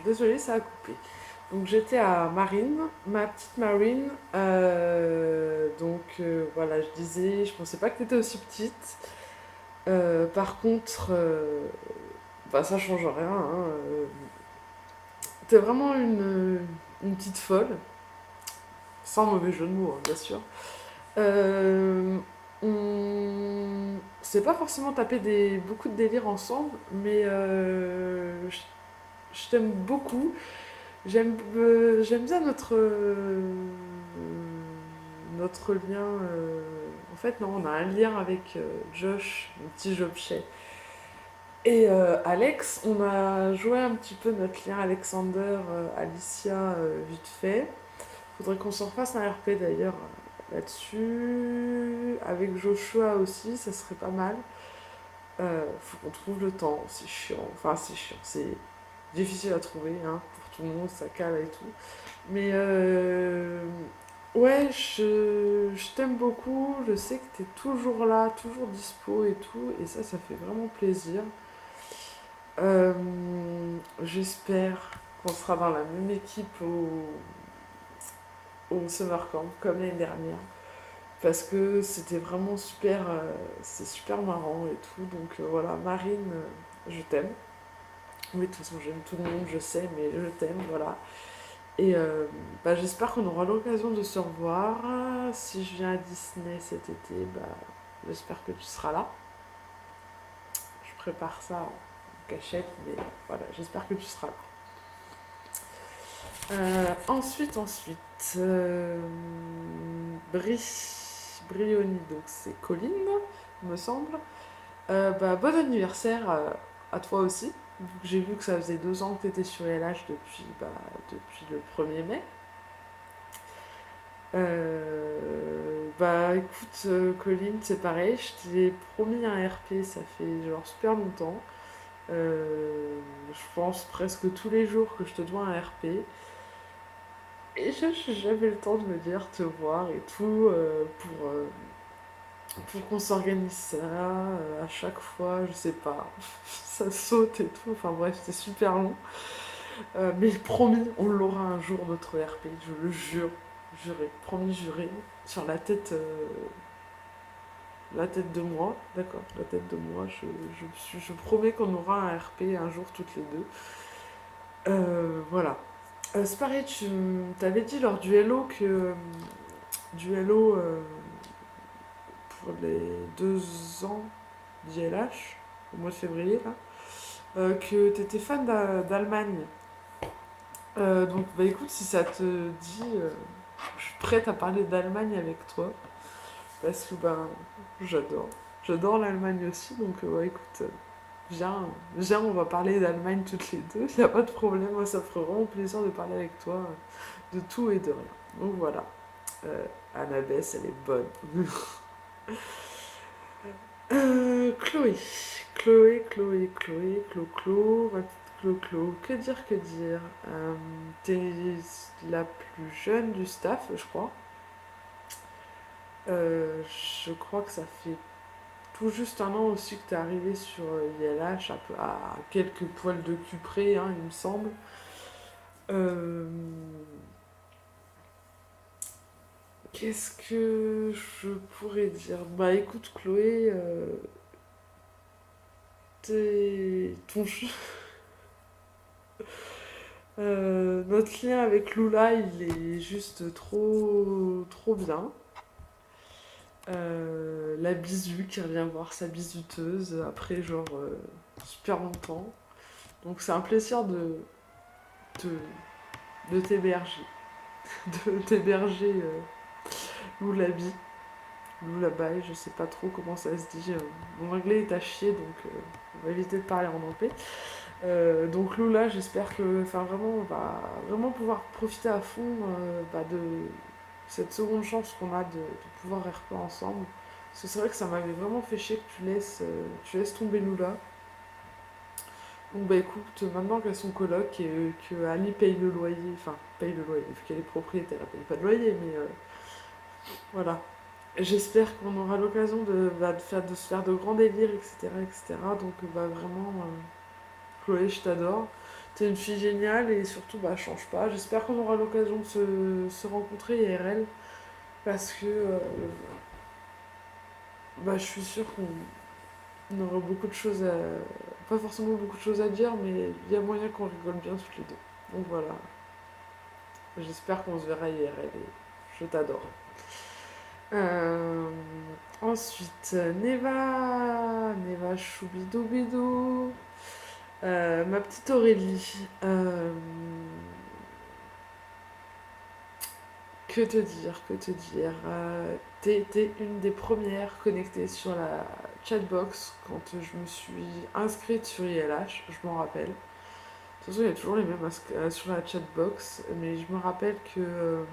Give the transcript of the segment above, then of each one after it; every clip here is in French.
désolée, ça a coupé. Donc j'étais à Marine, ma petite Marine. Voilà, je disais, je pensais pas que t'étais aussi petite. Par contre, bah, ça change rien. Hein, t'es vraiment une petite folle, sans mauvais jeu de mots, hein, bien sûr. Euh, on s'est pas forcément tapé beaucoup de délires ensemble, mais je t'aime beaucoup. J'aime bien notre lien. En fait, non, on a un lien avec Josh, mon petit Jobchet. Et Alex, on a joué un petit peu notre lien Alexander, Alicia, vite fait. Faudrait qu'on s'en refasse un RP d'ailleurs là-dessus. Avec Joshua aussi, ça serait pas mal. Faut qu'on trouve le temps, c'est chiant. Enfin, c'est chiant, c'est difficile à trouver hein, pour tout le monde, ça cale et tout. Mais ouais, je t'aime beaucoup. Je sais que t'es toujours là, toujours dispo et tout. Et ça fait vraiment plaisir. Euh, J'espère qu'on sera dans la même équipe au Summer Camp, comme l'année dernière. Parce que c'était vraiment super, c'est super marrant et tout. Donc voilà, Marine, je t'aime. Oui, de toute façon, j'aime tout le monde, je sais, mais je t'aime, voilà. Et bah, j'espère qu'on aura l'occasion de se revoir. Si je viens à Disney cet été, bah, j'espère que tu seras là. Je prépare ça en cachette, mais voilà, j'espère que tu seras là. Ensuite, Brioni, donc c'est Colline, il me semble. Bah, bon anniversaire à toi aussi. J'ai vu que ça faisait 2 ans que tu étais sur LH depuis le 1er mai. Bah écoute, Colline, c'est pareil, je t'ai promis un RP, ça fait genre super longtemps. Je pense presque tous les jours que je te dois un RP. Et je n'ai jamais le temps de me dire te voir et tout pour qu'on s'organise ça à chaque fois, je sais pas, ça saute et tout, enfin bref, c'est super long. Mais promis, on l'aura un jour notre RP, je le jure, juré, promis, juré, sur la tête de moi, d'accord, la tête de moi, je promets qu'on aura un RP un jour toutes les deux. Voilà. C'est pareil, tu t'avais dit lors du Hello du Hello pour les 2 ans d'ILH, au mois de février, là, que tu étais fan d'Allemagne. Donc, bah écoute, si ça te dit, je suis prête à parler d'Allemagne avec toi, parce que ben, j'adore. J'adore l'Allemagne aussi, donc ouais, écoute, viens, on va parler d'Allemagne toutes les deux, il n'y a pas de problème, moi ça me ferait vraiment plaisir de parler avec toi de tout et de rien. Donc voilà, Annabeth, elle est bonne. Chloé. Clo, ma petite Clo. Que dire, que dire t'es la plus jeune du staff, je crois. Euh, je crois que ça fait tout juste un an aussi que t'es arrivé sur ILH, à quelques poils de cul près, hein, il me semble. Euh, Qu'est-ce que je pourrais dire? Bah écoute, Chloé, ton notre lien avec Lula, il est juste trop, trop bien. La bisu qui revient voir sa bisuteuse après genre super longtemps. Donc c'est un plaisir de, de t'héberger. De t'héberger Loulabi. Loulabaï, je sais pas trop comment ça se dit. Mon anglais est à chier donc on va éviter de parler en anglais. Donc Lula, j'espère que, enfin vraiment, on va vraiment pouvoir profiter à fond de cette seconde chance qu'on a de pouvoir RP ensemble. Parce que c'est vrai que ça m'avait vraiment fait chier que tu laisses tomber Lula. Donc bah écoute, maintenant qu'elle son coloc et que Ali paye le loyer, enfin paye le loyer, vu qu'elle est propriétaire, elle paye pas de loyer, mais voilà. J'espère qu'on aura l'occasion de se faire de grands délires, etc. etc. Donc bah vraiment, Chloé, je t'adore. t'es une fille géniale et surtout, bah, change pas. J'espère qu'on aura l'occasion de se rencontrer IRL parce que bah, je suis sûre qu'on aura beaucoup de choses à. Pas forcément beaucoup de choses à dire, mais il y a moyen qu'on rigole bien toutes les deux. Donc voilà, j'espère qu'on se verra IRL et je t'adore. Euh, Ensuite, Neva Choubidoubidou. Ma petite Aurélie. Que te dire, que te dire. T'es une des premières connectées sur la chatbox quand je me suis inscrite sur ILH, je m'en rappelle. De toute façon, il y a toujours les mêmes sur la chatbox, mais je me rappelle que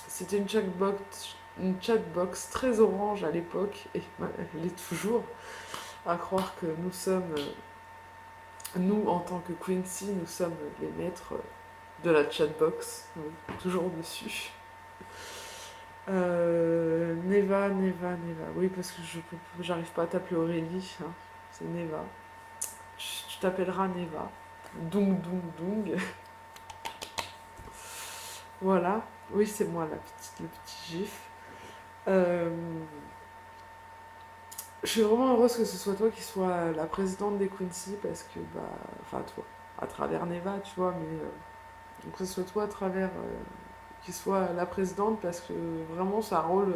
c'était une chatbox très orange à l'époque, et bah, elle l'est toujours. À croire que nous sommes, nous en tant que Quincy, nous sommes les maîtres de la chatbox, donc toujours dessus. Neva. Oui, parce que j'arrive pas à t'appeler Aurélie, hein. C'est Neva. Tu t'appelleras Neva. Dung. Voilà. Oui, c'est moi, le petit gif. Euh, je suis vraiment heureuse que ce soit toi qui sois la présidente des Quincy parce que, bah, enfin, toi, à travers Neva, tu vois, mais que ce soit toi à travers qui soit la présidente parce que vraiment c'est un rôle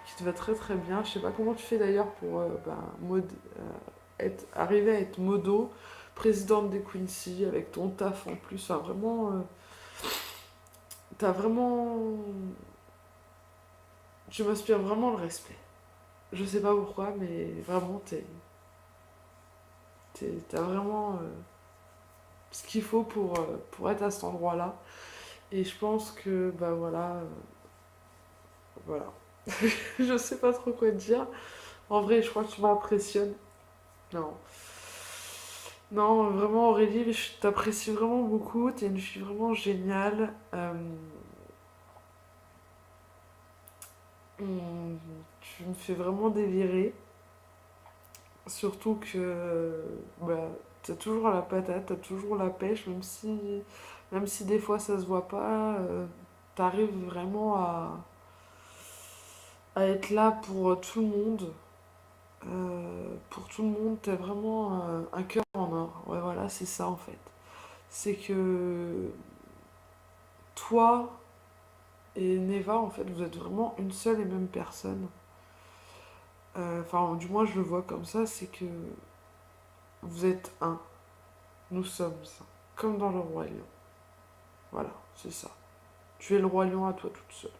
qui te va très très bien. Je sais pas comment tu fais d'ailleurs pour arriver à être modo, présidente des Quincy avec ton taf en plus. Enfin vraiment, t'as vraiment, tu m'inspires vraiment le respect. Je sais pas pourquoi, mais vraiment t'as vraiment ce qu'il faut pour être à cet endroit-là. Et je pense que bah voilà. Je sais pas trop quoi te dire. En vrai, je crois que tu m'impressionnes. Non. Non, vraiment Aurélie, je t'apprécie vraiment beaucoup. T'es une fille vraiment géniale. Hum, Tu me fais vraiment délirer. Surtout que bah, t'as toujours la patate, t'as toujours la pêche, même si des fois ça se voit pas, t'arrives vraiment à être là pour tout le monde. Pour tout le monde, t'as vraiment un cœur en or. Ouais, voilà, c'est ça en fait. C'est que toi et Neva, en fait, vous êtes vraiment une seule et même personne. Enfin, du moins, je le vois comme ça, c'est que vous êtes un. Nous sommes un. Comme dans le Roi Lion. Voilà, c'est ça. Tu es le Roi Lion à toi toute seule.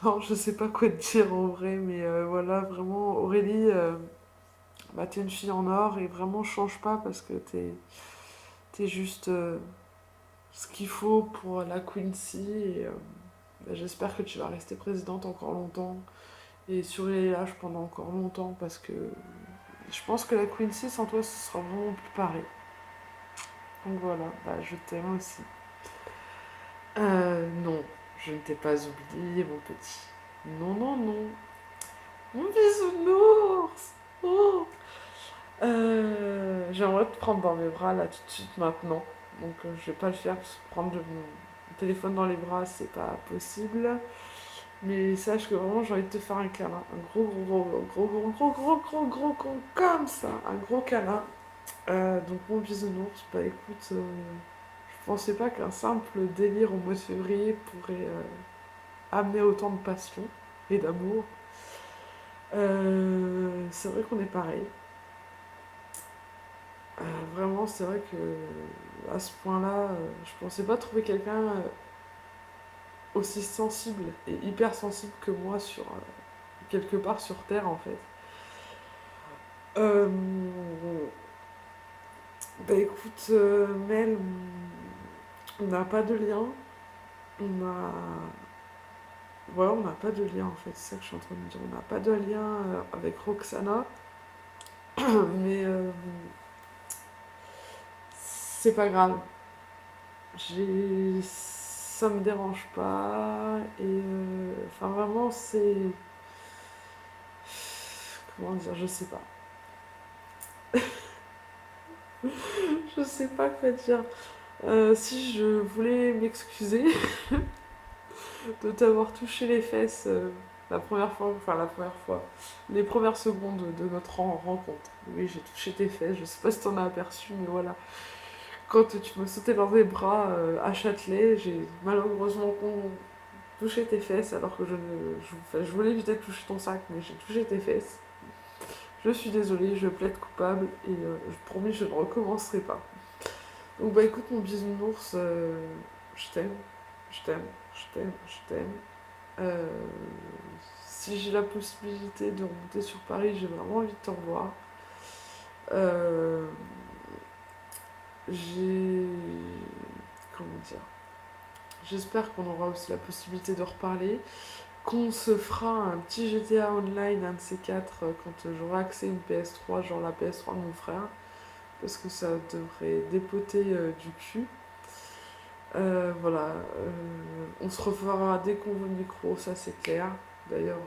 Non, je sais pas quoi te dire en vrai, mais voilà, vraiment, Aurélie, bah, t'es une fille en or et vraiment change pas parce que t'es juste ce qu'il faut pour la Quincy et bah, j'espère que tu vas rester présidente encore longtemps et sur les LH pendant encore longtemps parce que je pense que la Quincy sans toi ce sera vraiment plus pareil. Donc voilà, bah, je t'aime aussi. Non, je ne t'ai pas oublié mon petit. Non. Mon bisounours. Oh. J'aimerais te prendre dans mes bras là tout de suite maintenant. Donc je vais pas le faire parce que prendre mon téléphone dans les bras c'est pas possible. Mais sache que vraiment j'ai envie de te faire un câlin. Un gros comme ça. Un gros câlin. Donc mon bisounours, bah écoute, je pensais pas qu'un simple délire au mois de février pourrait amener autant de passion et d'amour. C'est vrai qu'on est pareil. Vraiment, c'est vrai que à ce point-là, je pensais pas trouver quelqu'un aussi sensible et hyper sensible que moi sur quelque part sur Terre en fait. Euh, Bah écoute, Mel, on n'a pas de lien. On a. Ouais, on n'a pas de lien en fait, c'est ça que je suis en train de dire. On n'a pas de lien avec Roxana, mais c'est pas grave. Ça me dérange pas. Et enfin, vraiment, c'est. Comment dire, je sais pas. Je sais pas quoi dire. Si je voulais m'excuser de t'avoir touché les fesses la première fois, enfin la première fois, les premières secondes de notre rencontre. Oui, j'ai touché tes fesses, je sais pas si t'en as aperçu, mais voilà. Quand tu me sautais dans les bras à Châtelet, j'ai malheureusement touché tes fesses alors que enfin, je voulais éviter de toucher ton sac, mais j'ai touché tes fesses. Je suis désolée, je plaide coupable et je promis je ne recommencerai pas. Donc bah écoute mon bisounours, je t'aime, je t'aime, je t'aime, je t'aime. Euh, Si j'ai la possibilité de remonter sur Paris, j'ai vraiment envie de te revoir. Euh, j'ai... Comment dire? J'espère qu'on aura aussi la possibilité de reparler, qu'on se fera un petit GTA Online, un de ces quatre, quand j'aurai accès à une PS3, genre la PS3 de mon frère, parce que ça devrait dépoter du cul. Voilà, on se refera dès qu'on veut le micro, ça c'est clair. D'ailleurs,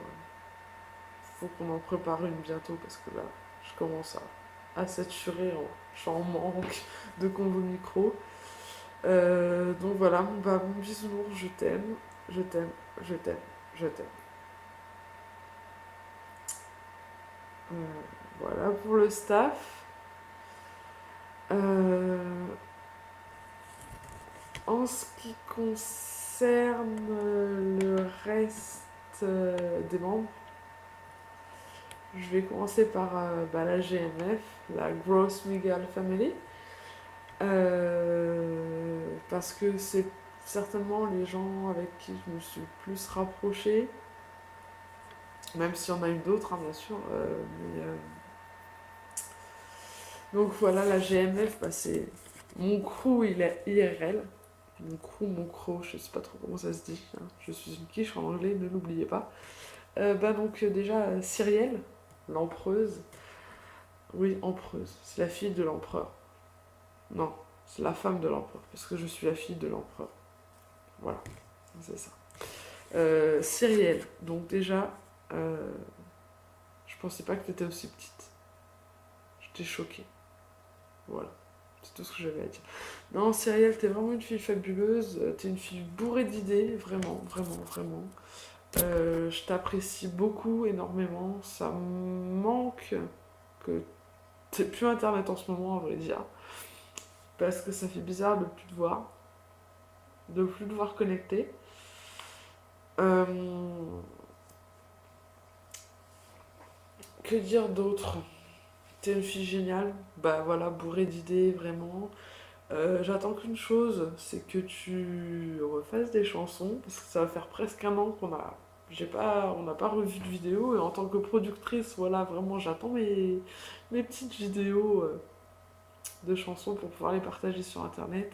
faut qu'on en prépare une bientôt parce que là, je commence à saturer, je suis en manque de convo micro. Donc voilà, mon bisounours, je t'aime, je t'aime, je t'aime, je t'aime. Euh, voilà pour le staff. Euh, En ce qui concerne le reste des membres, je vais commencer par la GMF, la Gross Megal Family, parce que c'est certainement les gens avec qui je me suis le plus rapprochée, même s'il y en a eu d'autres, hein, bien sûr. Donc voilà, la GMF, c'est mon crew, il est IRL. Mon crew, je sais pas trop comment ça se dit. Hein. Je suis une quiche en anglais, ne l'oubliez pas. Déjà, Cyrielle, l'empereuse. Oui, empereuse. C'est la fille de l'empereur. Non, c'est la femme de l'empereur, parce que je suis la fille de l'empereur. Voilà, c'est ça. Cyrielle, donc déjà, euh, je pensais pas que t'étais aussi petite. J'étais choquée. Voilà, c'est tout ce que j'avais à dire. Non, Cyrielle, t'es vraiment une fille fabuleuse. T'es une fille bourrée d'idées, vraiment, vraiment, vraiment. Je t'apprécie beaucoup, énormément. Ça me manque que t'aies plus internet en ce moment, à vrai dire. Parce que ça fait bizarre de plus te voir connecté. Euh, que dire d'autre? T'es une fille géniale, bah voilà, bourrée d'idées, vraiment. J'attends qu'une chose, c'est que tu refasses des chansons, parce que ça va faire presque un an on n'a pas revu de vidéo, et en tant que productrice, voilà, vraiment, j'attends mes petites vidéos de chansons pour pouvoir les partager sur internet.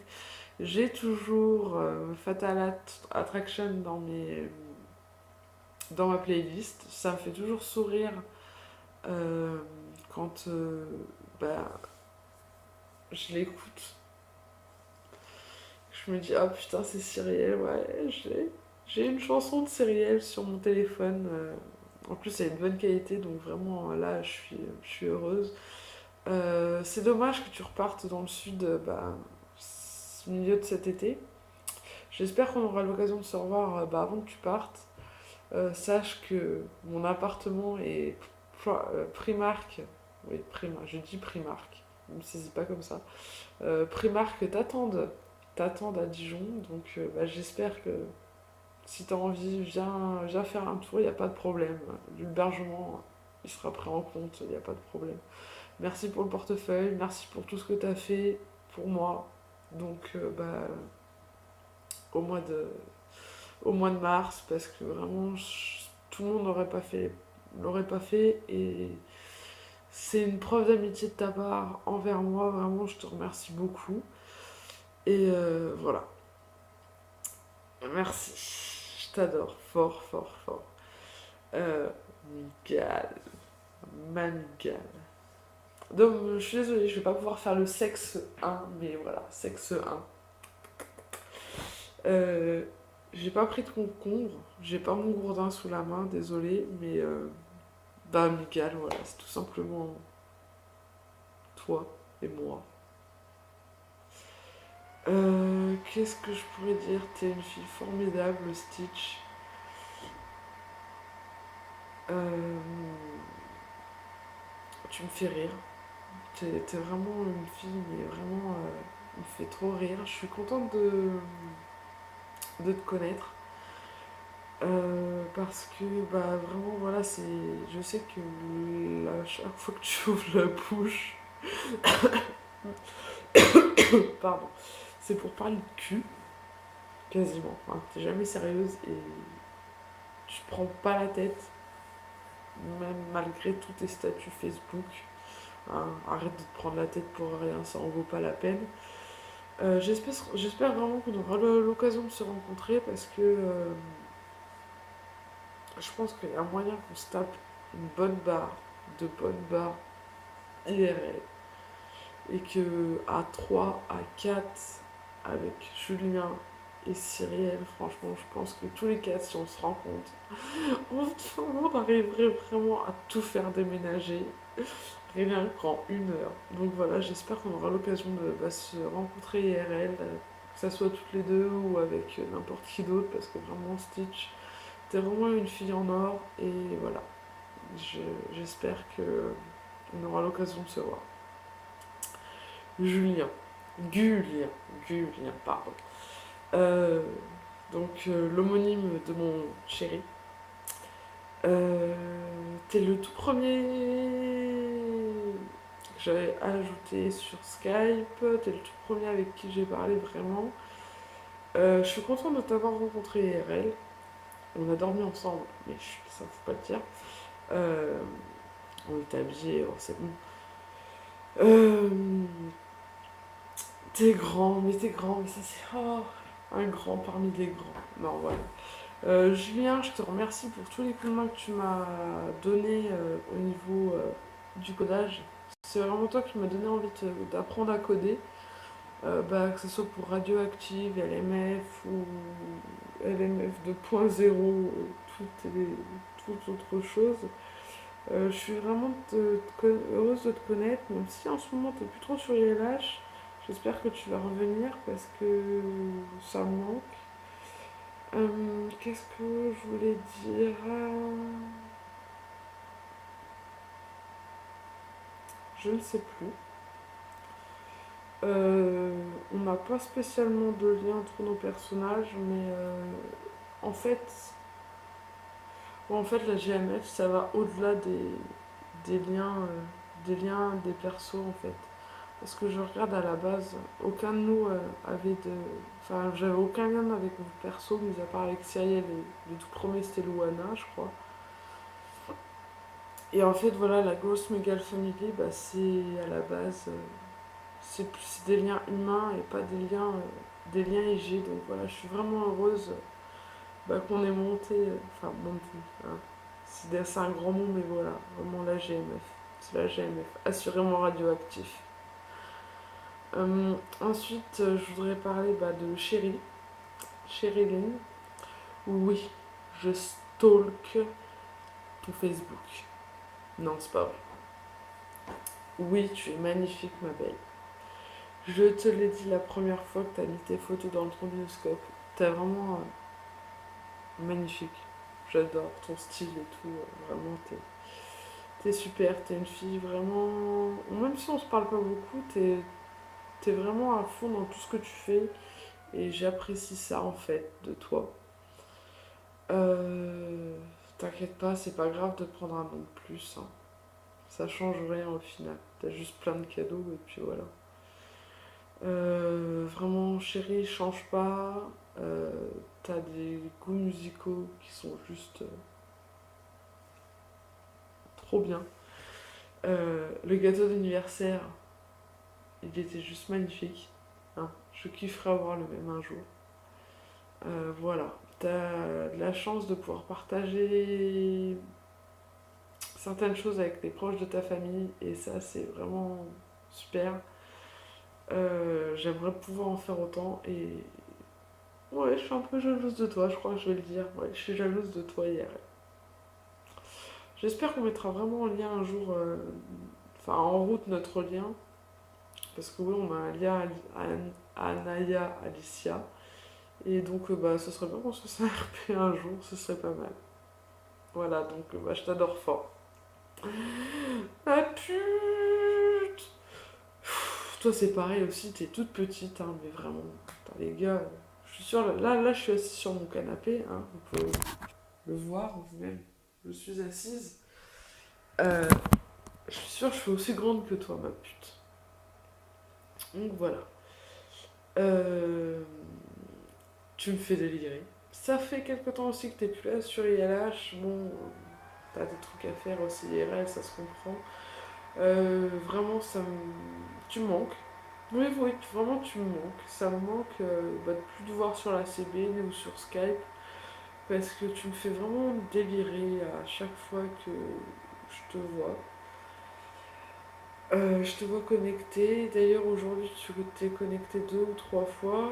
J'ai toujours Fatal Attraction dans ma playlist. Ça me fait toujours sourire euh, quand bah, je l'écoute. Je me dis, ah putain, c'est Cyrielle, ouais, j'ai une chanson de Cyrielle sur mon téléphone. En plus, elle a une bonne qualité, donc vraiment, là, je suis heureuse. C'est dommage que tu repartes dans le sud au milieu de cet été. J'espère qu'on aura l'occasion de se revoir avant que tu partes. Sache que mon appartement est Primark. Oui, Primark, je dis Primark, ne me saisis pas comme ça. Primark t'attendent à Dijon, donc j'espère que si t'as envie, viens faire un tour, il n'y a pas de problème. L'hébergement, il sera pris en compte, il n'y a pas de problème. Merci pour le portefeuille, merci pour tout ce que t'as fait pour moi. Donc, au mois de, au mois de mars, parce que vraiment, tout le monde l'aurait pas fait, et c'est une preuve d'amitié de ta part envers moi, vraiment, je te remercie beaucoup. Et voilà, merci, je t'adore, fort, fort, fort. Miguel, Miguel. Donc, je suis désolée, je vais pas pouvoir faire le sexe 1, mais voilà, sexe 1. Euh, j'ai pas pris de concombre, j'ai pas mon gourdin sous la main, désolée, mais Miguel, voilà, c'est tout simplement toi et moi. qu'est-ce que je pourrais dire? T'es une fille formidable, Stitch. Euh, Tu me fais rire. T'es vraiment une fille, mais vraiment, me fait trop rire. Je suis contente de te connaître. Parce que, bah, vraiment, voilà, c'est. Je sais que chaque fois que tu ouvres la bouche, pardon, c'est pour parler de cul, quasiment. Enfin, t'es jamais sérieuse et tu te prends pas la tête, même malgré tous tes statuts Facebook. Hein, arrête de te prendre la tête pour rien, ça en vaut pas la peine. J'espère vraiment qu'on aura l'occasion de se rencontrer parce que je pense qu'il y a moyen qu'on se tape une bonne barre, de bonnes barres IRL. Et que à 3 à 4 avec Julien et Cyrielle, franchement, je pense que tous les quatre, si on se rencontre, on arriverait vraiment à tout faire déménager, rien qu'en 1 heure. Donc voilà, j'espère qu'on aura l'occasion de se rencontrer IRL, que ça soit toutes les deux ou avec n'importe qui d'autre, parce que vraiment, Stitch, t'es vraiment une fille en or, et voilà, j'espère que on aura l'occasion de se voir. Julien. Gulien. Gulien, pardon. Euh, l'homonyme de mon chéri. T'es le tout premier que j'avais ajouté sur Skype. T'es le tout premier avec qui j'ai parlé vraiment. Je suis contente de t'avoir rencontré IRL. On a dormi ensemble, mais ça faut pas le dire. Euh, on était habillés, oh, c'est bon. Euh, t'es grand, mais ça c'est un grand parmi les grands. Non, voilà. Julien, je te remercie pour tous les coups de main que tu m'as donné au niveau du codage. C'est vraiment toi qui m'as donné envie d'apprendre à coder, que ce soit pour Radioactive, LMF ou LMF 2.0, toute autre chose. Je suis vraiment heureuse de te connaître, même si en ce moment tu n'es plus trop sur les lâches. J'espère que tu vas revenir parce que ça me manque. Qu'est-ce que je voulais dire? Je ne sais plus. On n'a pas spécialement de lien entre nos personnages, mais en fait, la GMF, ça va au-delà des liens des persos en fait. Parce que je regarde à la base, aucun de nous avait de. Enfin, j'avais aucun lien avec mon perso, mis à part avec Cyrielle. Le tout premier, c'était Luana, je crois. Et en fait, voilà, la Ghost Megal Family, bah, c'est à la base. C'est des liens humains et pas des liens IG. Donc voilà, je suis vraiment heureuse qu'on ait monté. Enfin, monté. Hein. C'est un grand mot, mais voilà, vraiment la GMF. C'est la GMF, assurément radioactif. Ensuite, je voudrais parler de Chérie oui, je stalk ton Facebook. Non, c'est pas vrai. Oui, tu es magnifique, ma belle. Je te l'ai dit la première fois que tu as mis tes photos dans le trombinoscope. T'es vraiment magnifique. J'adore ton style et tout. Vraiment, t'es super. T'es une fille vraiment. Même si on se parle pas beaucoup, t'es vraiment à fond dans tout ce que tu fais. Et j'apprécie ça en fait de toi. Euh, T'inquiète pas, c'est pas grave de prendre un nom de plus. Hein. Ça change rien au final. T'as juste plein de cadeaux et puis voilà. Vraiment, chérie, change pas. Euh, T'as des goûts musicaux qui sont juste trop bien. Le gâteau d'anniversaire, il était juste magnifique. Hein. Je kifferais avoir le même un jour. Voilà. T'as de la chance de pouvoir partager certaines choses avec les proches de ta famille et ça, c'est vraiment super. J'aimerais pouvoir en faire autant et ouais, je suis un peu jalouse de toi, je crois que je vais le dire. Ouais, je suis jalouse de toi hier. J'espère qu'on mettra vraiment en lien un jour, en route notre lien. Parce que oui, on a un lien Anaya Alicia. Et donc, bah, ce serait bien qu'on se fasse un RP un jour, ce serait pas mal. Voilà, donc, bah, je t'adore fort. Ah pute! Toi, c'est pareil aussi, t'es toute petite, hein, mais vraiment. Putain, les gars, je suis sûre, là, je suis assise sur mon canapé, hein, vous pouvez le voir vous-même. Je suis assise. Euh, je suis sûre que je suis aussi grande que toi, ma pute. Donc voilà. Euh, tu me fais délirer. Ça fait quelque temps aussi que t'es plus là sur ILH. Bon, t'as des trucs à faire aussi IRL, ça se comprend. Vraiment, tu me manques. Oui, oui, vraiment, tu me manques. Ça me manque bah, de plus te voir sur la CB ou sur Skype. Parce que tu me fais vraiment délirer à chaque fois que je te vois. Je te vois connecté. D'ailleurs, aujourd'hui, tu t'es connecté 2 ou 3 fois.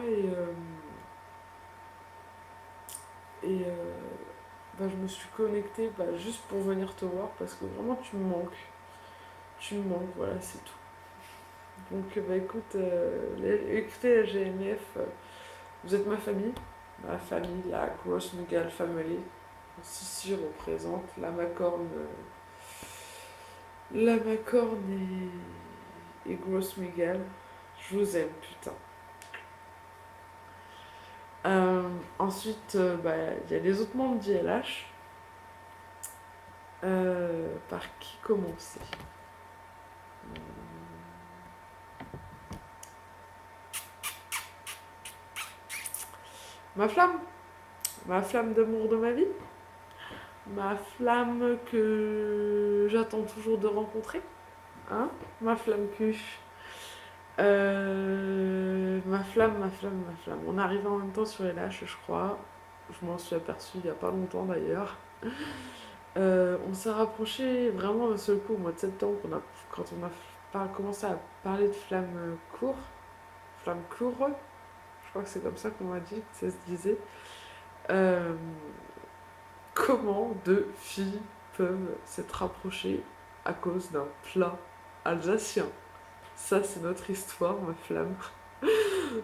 Bah, je me suis connectée bah, juste pour venir te voir parce que vraiment, tu me manques. Tu me manques, voilà, c'est tout. Donc, bah, écoute, écoutez, la GMF, vous êtes ma famille, la Gross Mugal Family. Si représente la Macorne et Gross Mugal. Je vous aime, putain. Ensuite, bah, il y a les autres membres d'ILH. Par qui commencer? Ma flamme, ma flamme d'amour de ma vie, ma flamme que j'attends toujours de rencontrer, hein, ma flamme cul. Ma flamme, ma flamme, ma flamme. On arrive en même temps sur LH, je crois. Je m'en suis aperçue il n'y a pas longtemps d'ailleurs. On s'est rapproché vraiment d'un seul coup au mois de septembre quand on a commencé à parler de flamme court. Flamme court, je crois que c'est comme ça qu'on m'a dit, que ça se disait. Euh, Comment deux filles peuvent s'être rapprochées à cause d'un plat alsacien? Ça, c'est notre histoire, ma flamme.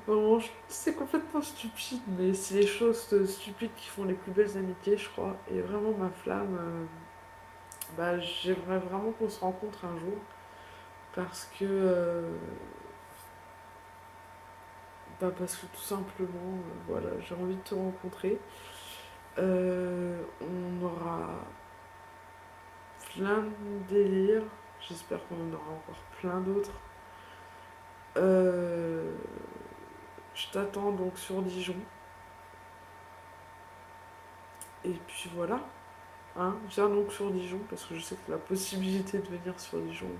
Vraiment, c'est complètement stupide, mais c'est les choses stupides qui font les plus belles amitiés, je crois. Et vraiment, ma flamme, bah, j'aimerais vraiment qu'on se rencontre un jour. Parce que, parce que tout simplement, voilà, j'ai envie de te rencontrer. On aura plein de délires. J'espère qu'on en aura encore plein d'autres. Euh, je t'attends donc sur Dijon. Et puis voilà. Hein, viens donc sur Dijon parce que je sais que la possibilité de venir sur Dijon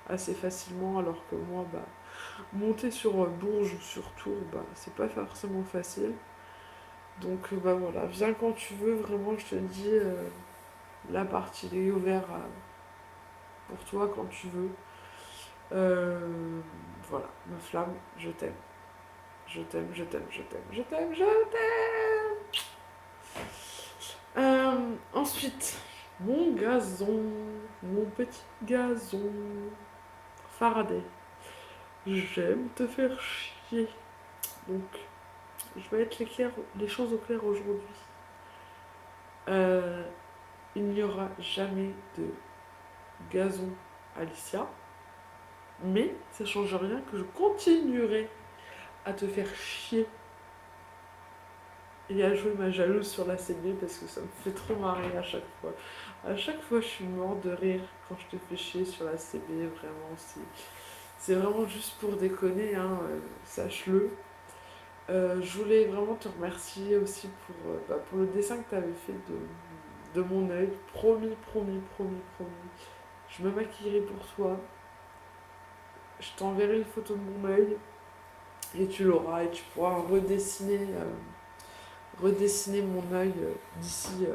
assez facilement alors que moi, bah, monter sur Bourges ou sur Tours, bah, c'est pas forcément facile. Donc bah voilà, viens quand tu veux, vraiment je te dis, la partie est ouverte pour toi quand tu veux. Voilà, ma flamme, je t'aime. Je t'aime, je t'aime, je t'aime, je t'aime, je t'aime. Ensuite, mon gazon, mon petit gazon, Faraday. J'aime te faire chier. Donc, je vais mettre les choses au clair aujourd'hui. Euh, il n'y aura jamais de gazon Alicia, mais ça change rien que je continuerai à te faire chier et à jouer ma jalouse sur la CB parce que ça me fait trop marrer à chaque fois. À chaque fois, je suis morte de rire quand je te fais chier sur la CB, vraiment. C'est vraiment juste pour déconner, hein, sache-le. Je voulais vraiment te remercier aussi pour le dessin que tu avais fait de mon œil. Promis, promis, promis, promis. Je me maquillerai pour toi. Je t'enverrai une photo de mon œil et tu l'auras et tu pourras redessiner mon œil d'ici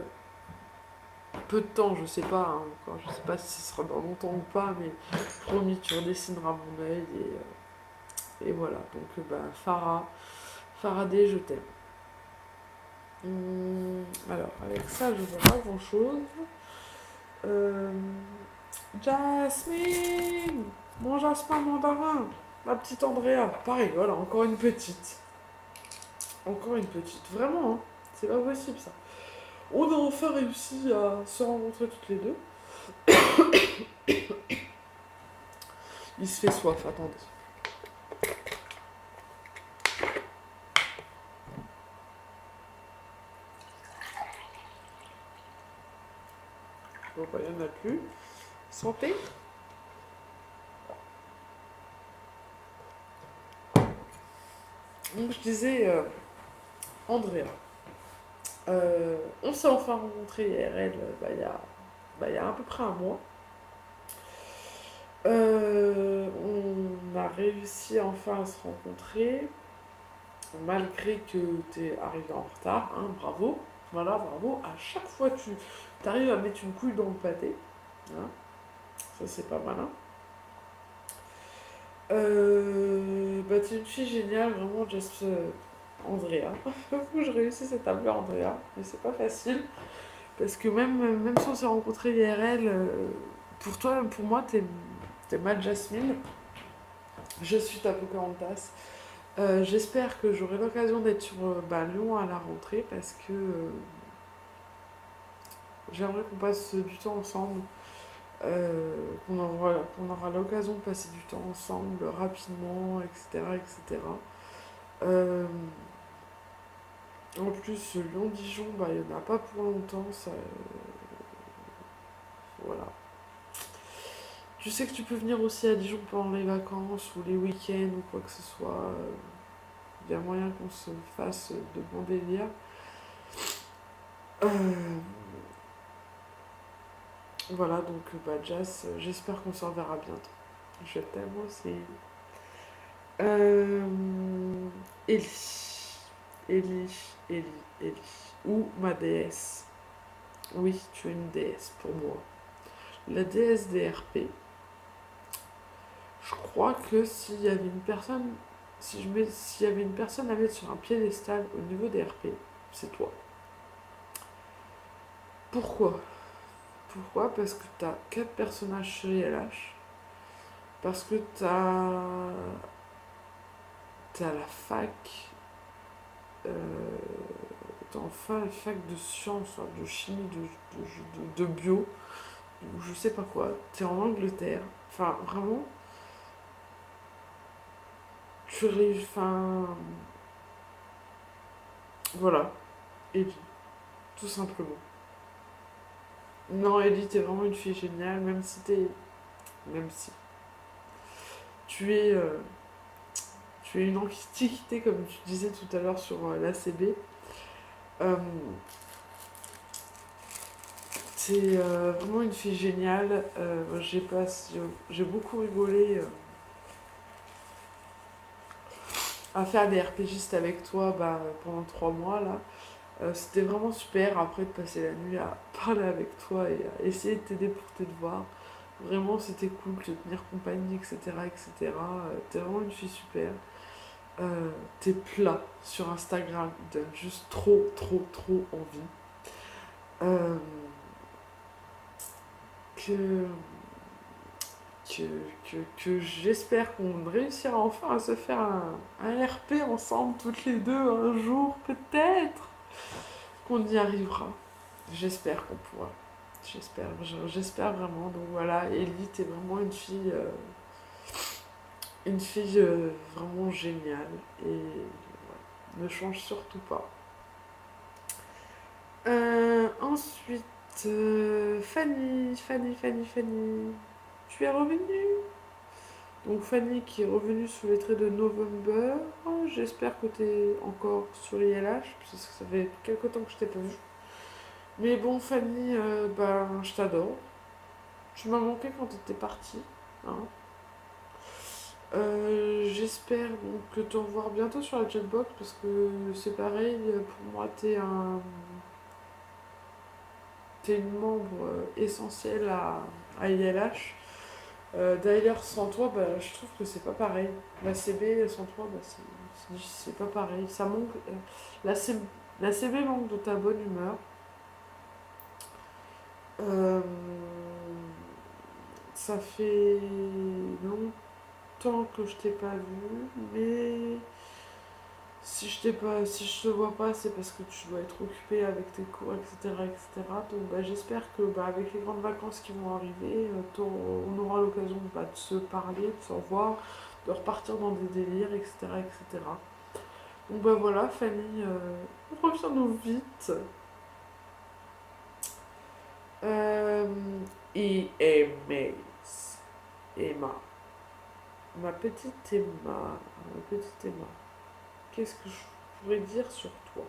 peu de temps, je sais pas hein, encore, je sais pas si ce sera dans longtemps ou pas, mais promis, tu redessineras mon œil et voilà. Donc bah, Faraday, je t'aime. Alors, avec ça, je vois pas grand chose. Jasmine, mon Jasmin mandarin. Ma petite Andrea, pareil, voilà, encore une petite. Encore une petite. Vraiment, hein. C'est pas possible ça. On a enfin réussi à se rencontrer toutes les deux. Il se fait soif, attendez. Bon, bah, il n'y en a plus. Santé. Donc, je disais, Andrea. On s'est enfin rencontrés IRL il y a à peu près un mois. On a réussi enfin à se rencontrer, malgré que tu es arrivé en retard, hein, bravo. Voilà, bravo. À chaque fois, tu arrives à mettre une couille dans le pâté. Hein, ça, c'est pas malin. Bah, t'es une fille géniale, vraiment, Jess Andrea. Faut que je réussisse à t'appeler Andrea, mais c'est pas facile. Parce que même si on s'est rencontrés IRL, pour toi, pour moi, t'es ma Jasmine. Je suis ta Pocahontas. J'espère que j'aurai l'occasion d'être sur Lyon à la rentrée parce que j'aimerais qu'on passe du temps ensemble, qu'on aura l'occasion de passer du temps ensemble rapidement, etc. etc. Euh, En plus, Lyon-Dijon, il n'y en a pas pour longtemps. Ça, voilà. Tu sais que tu peux venir aussi à Dijon pendant les vacances ou les week-ends ou quoi que ce soit. Il y a moyen qu'on se fasse de bons délires. Euh, voilà, donc Jazz, j'espère qu'on se reverra bientôt. Je t'aime aussi. Euh, Ellie. Ellie, Ellie, Ellie. Ou ma déesse. Oui, tu es une déesse pour moi. La déesse des RP. Je crois que s'il y avait une personne à mettre sur un piédestal au niveau des RP, c'est toi. Pourquoi? Pourquoi? Parce que t'as 4 personnages sur ILH. Parce que t'as la fac. Euh, T'es en fac de sciences, de chimie, de bio, ou je sais pas quoi. T'es en Angleterre. Enfin, vraiment, tu réussis. Enfin, voilà. Ellie, tout simplement. Non, Ellie, t'es vraiment une fille géniale, même si tu es, euh, tu es une antiquité, comme tu disais tout à l'heure sur l'ACB. Euh, c'est vraiment une fille géniale. J'ai beaucoup rigolé à faire des RPGistes avec toi pendant 3 mois là. C'était vraiment super après de passer la nuit à parler avec toi et à essayer de t'aider pour tes devoirs. Vraiment, c'était cool de te tenir compagnie, etc. etc. T'es vraiment une fille super. Tes plats sur Instagram donnent juste trop, trop, trop envie. Euh, que, que, que j'espère qu'on réussira enfin à se faire un RP ensemble, toutes les deux, un jour, peut-être qu'on y arrivera. J'espère qu'on pourra. J'espère vraiment. Donc voilà, Ellie, t'es vraiment une fille vraiment géniale et ouais, ne change surtout pas. Ensuite, Fanny, tu es revenue. Donc Fanny qui est revenue sous les traits de November. J'espère que tu es encore sur ILH, parce que ça fait quelque temps que je t'ai pas vue. Mais bon, Fanny, je t'adore. Tu m'as manqué quand tu étais partie. Hein. J'espère donc te revoir bientôt sur la chatbox parce que c'est pareil, pour moi t'es une membre essentielle à ILH. D'ailleurs, sans toi, je trouve que c'est pas pareil. La CB, sans toi, c'est pas pareil. Ça manque. La, C- la CB manque de ta bonne humeur. Euh, Ça fait longtemps temps que je t'ai pas vu, mais si je te vois pas, c'est parce que tu dois être occupé avec tes cours, etc., etc. Donc bah, j'espère que bah, avec les grandes vacances qui vont arriver, on aura l'occasion bah, de se parler, de se revoir, de repartir dans des délires, etc., etc. Donc bah voilà, Fanny, reviens-nous vite. Euh, et Emma, ma petite Emma, ma petite Emma, qu'est-ce que je pourrais dire sur toi?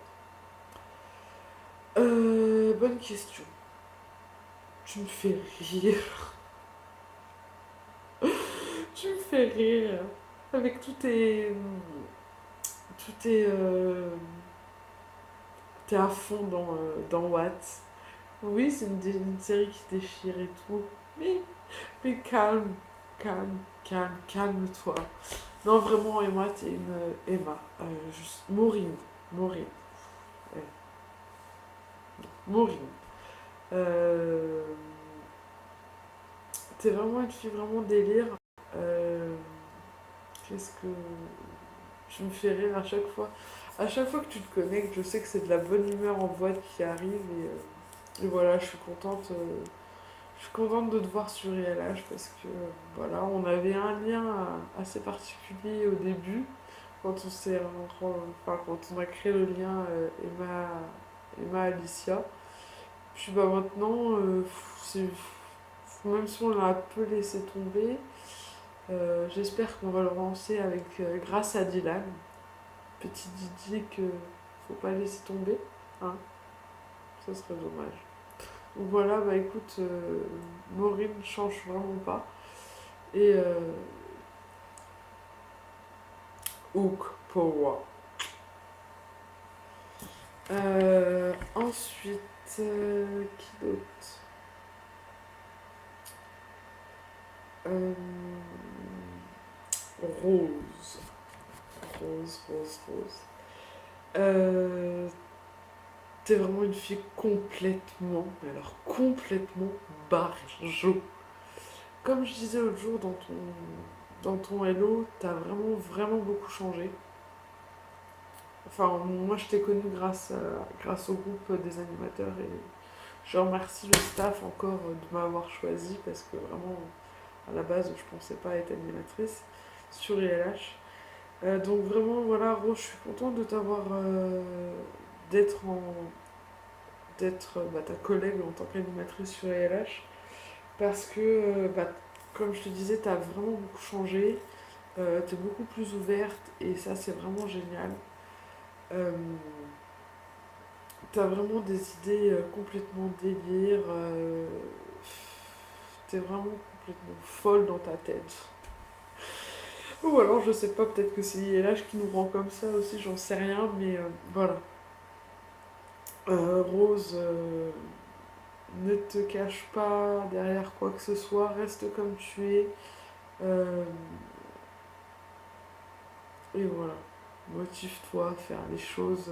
Bonne question. Tu me fais rire. Tu me fais rire. Avec tous tes. Tous tes. T'es à fond dans Watt. Oui, c'est une série qui déchire et tout. Mais, mais calme, calme, calme, calme-toi. Non, vraiment, Emma, t'es une Emma. Juste, Maureen. Maureen. Ouais. Maureen. Euh, T'es vraiment une fille vraiment délire. Euh, Qu'est-ce que. Tu me fais rire à chaque fois. À chaque fois que tu te connectes, je sais que c'est de la bonne humeur en boîte qui arrive et voilà, je suis contente de te voir sur ILH parce que voilà, on avait un lien assez particulier au début quand on s'est enfin, quand on a créé le lien Emma Alicia. Puis bah maintenant, même si on l'a un peu laissé tomber, j'espère qu'on va le relancer avec grâce à Dylan. Petit Didier que faut pas laisser tomber, hein, ça serait dommage. Donc voilà, bah écoute, Maureen ne change vraiment pas. Et Hook Power. Ensuite, qui d'autre? Euh, Rose. Rose, Rose, Rose. Euh, T'es vraiment une fille complètement, mais alors complètement barjo. Comme je disais l'autre jour dans ton Hello, t'as vraiment, vraiment beaucoup changé. Enfin, moi je t'ai connu grâce au groupe des animateurs et je remercie le staff encore de m'avoir choisi parce que vraiment, à la base, je pensais pas être animatrice sur ILH. Donc vraiment, voilà, Rose, je suis contente de t'avoir, d'être en, d'être bah, ta collègue en tant qu'animatrice sur ILH parce que, bah, comme je te disais, t'as vraiment beaucoup changé, t'es beaucoup plus ouverte et ça c'est vraiment génial. Euh, T'as vraiment des idées complètement délire. T'es vraiment complètement folle dans ta tête. Ou alors, je sais pas, peut-être que c'est l'âge qui nous rend comme ça aussi, j'en sais rien, mais voilà. Rose, ne te cache pas derrière quoi que ce soit, reste comme tu es. euh, et voilà. Motive-toi à faire les choses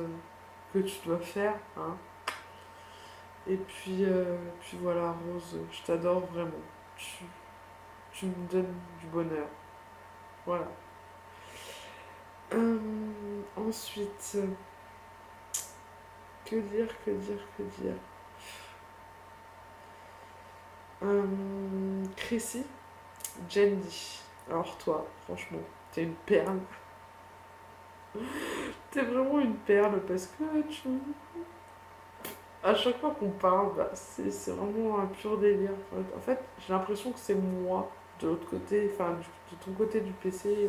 que tu dois faire, hein. Et puis voilà, Rose, je t'adore vraiment. Tu, tu me donnes du bonheur. Voilà. Ensuite, que dire, que dire, que dire. Chrissy, Jendy. Alors toi, franchement, t'es une perle. T'es vraiment une perle parce que tu... À chaque fois qu'on parle, bah, c'est vraiment un pur délire. En fait, j'ai l'impression que c'est moi de l'autre côté, enfin de ton côté du PC.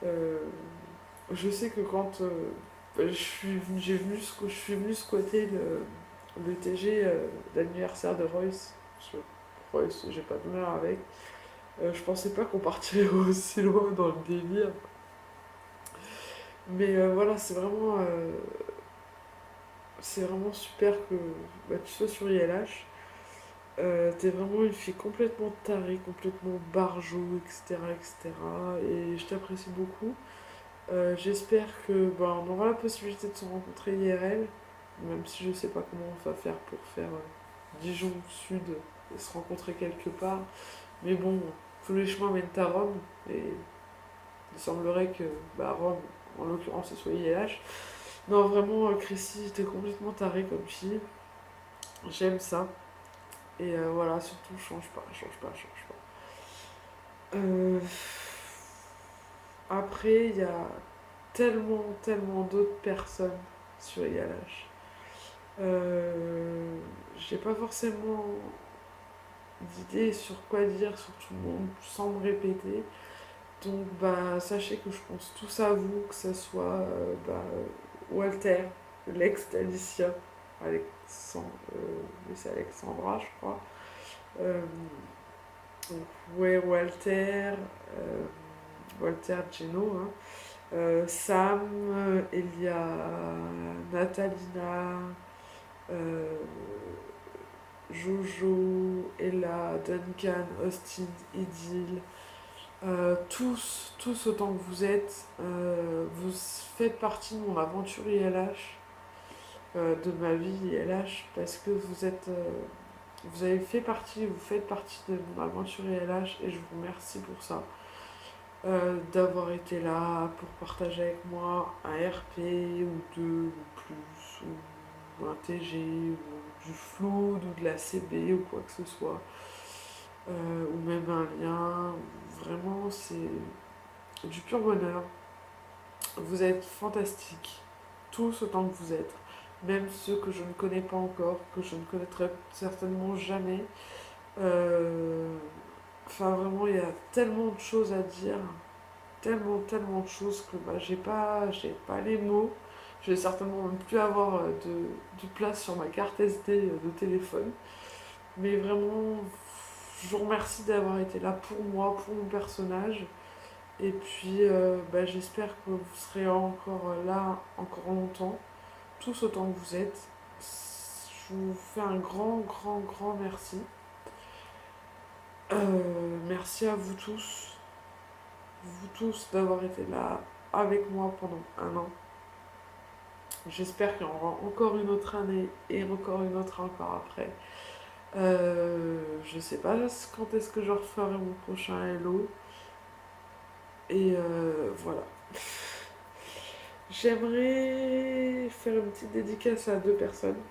Euh, je sais que quand je suis venue squatter le TG d'anniversaire de Royce, Royce, j'ai pas d'honneur avec, je pensais pas qu'on partirait aussi loin dans le délire. Mais voilà, c'est vraiment super que bah, tu sois sur ILH. T'es vraiment une fille complètement tarée, complètement barjot, etc., etc. Et je t'apprécie beaucoup. J'espère que bah, on aura la possibilité de se rencontrer IRL, même si je sais pas comment on va faire pour faire Dijon Sud et se rencontrer quelque part. Mais bon, tous les chemins mènent à Rome, et il semblerait que Rome, en l'occurrence, ce soit ILH. Non, vraiment, Chrissy, t'es complètement tarée comme fille. J'aime ça. Et voilà, surtout, change pas, change pas, change pas. Après, il y a tellement, tellement d'autres personnes sur ILH. J'ai pas forcément d'idées sur quoi dire sur tout le monde sans me répéter. Donc, sachez que je pense tous à vous, que ce soit Walter, l'ex d'Alicia, Alexandre, oui, c'est Alexandra, je crois. Euh, donc, ouais, Walter Geno, hein. Sam, Elia, Natalina, euh, Jojo, Ella, Duncan, Austin, Idil, tous autant que vous êtes, vous faites partie de mon aventure ILH, de ma vie ILH, parce que vous avez fait partie, vous faites partie de mon aventure ILH, et je vous remercie pour ça. D'avoir été là pour partager avec moi un RP ou deux ou plus, ou un TG, ou du flood, ou de la CB, ou quoi que ce soit, ou même un lien. Vraiment, c'est du pur bonheur. Vous êtes fantastiques, tous autant que vous êtes, même ceux que je ne connais pas encore, que je ne connaîtrai certainement jamais. Enfin, vraiment, il y a tellement de choses à dire, tellement, tellement de choses que j'ai pas les mots. Je vais certainement même plus avoir de place sur ma carte SD de téléphone. Mais vraiment, je vous remercie d'avoir été là pour moi, pour mon personnage. Et puis, j'espère que vous serez encore là, encore longtemps, tous autant que vous êtes. Je vous fais un grand, grand, grand merci. Merci à vous tous d'avoir été là avec moi pendant un an. J'espère qu'il y en aura encore une autre année et encore une autre encore après. Je sais pas quand est-ce que je referai mon prochain Hello. Et voilà. J'aimerais faire une petite dédicace à deux personnes.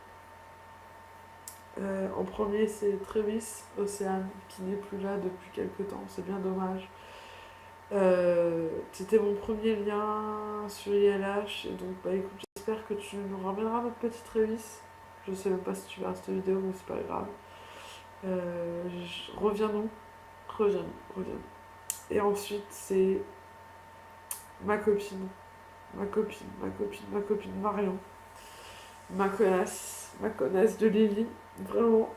En premier, c'est Travis Océane, qui n'est plus là depuis quelques temps. C'est bien dommage. C'était mon premier lien sur ILH. Et donc, écoute, j'espère que tu nous ramèneras notre petit Travis. Je sais même pas si tu verras cette vidéo, mais c'est pas grave. Reviens-nous. Reviens-nous. Et ensuite, c'est ma copine. Ma copine Marion. Ma connasse de Lily. Vraiment,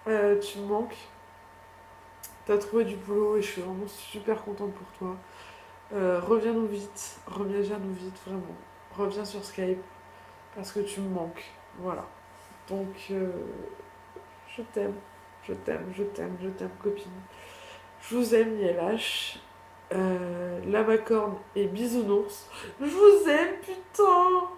tu me manques. T'as trouvé du boulot et je suis vraiment super contente pour toi. Reviens-nous vite, vraiment. Reviens sur Skype parce que tu me manques. Voilà. Donc, je t'aime, copine. Je vous aime, ILH. La Macorne et bisounours. Je vous aime, putain!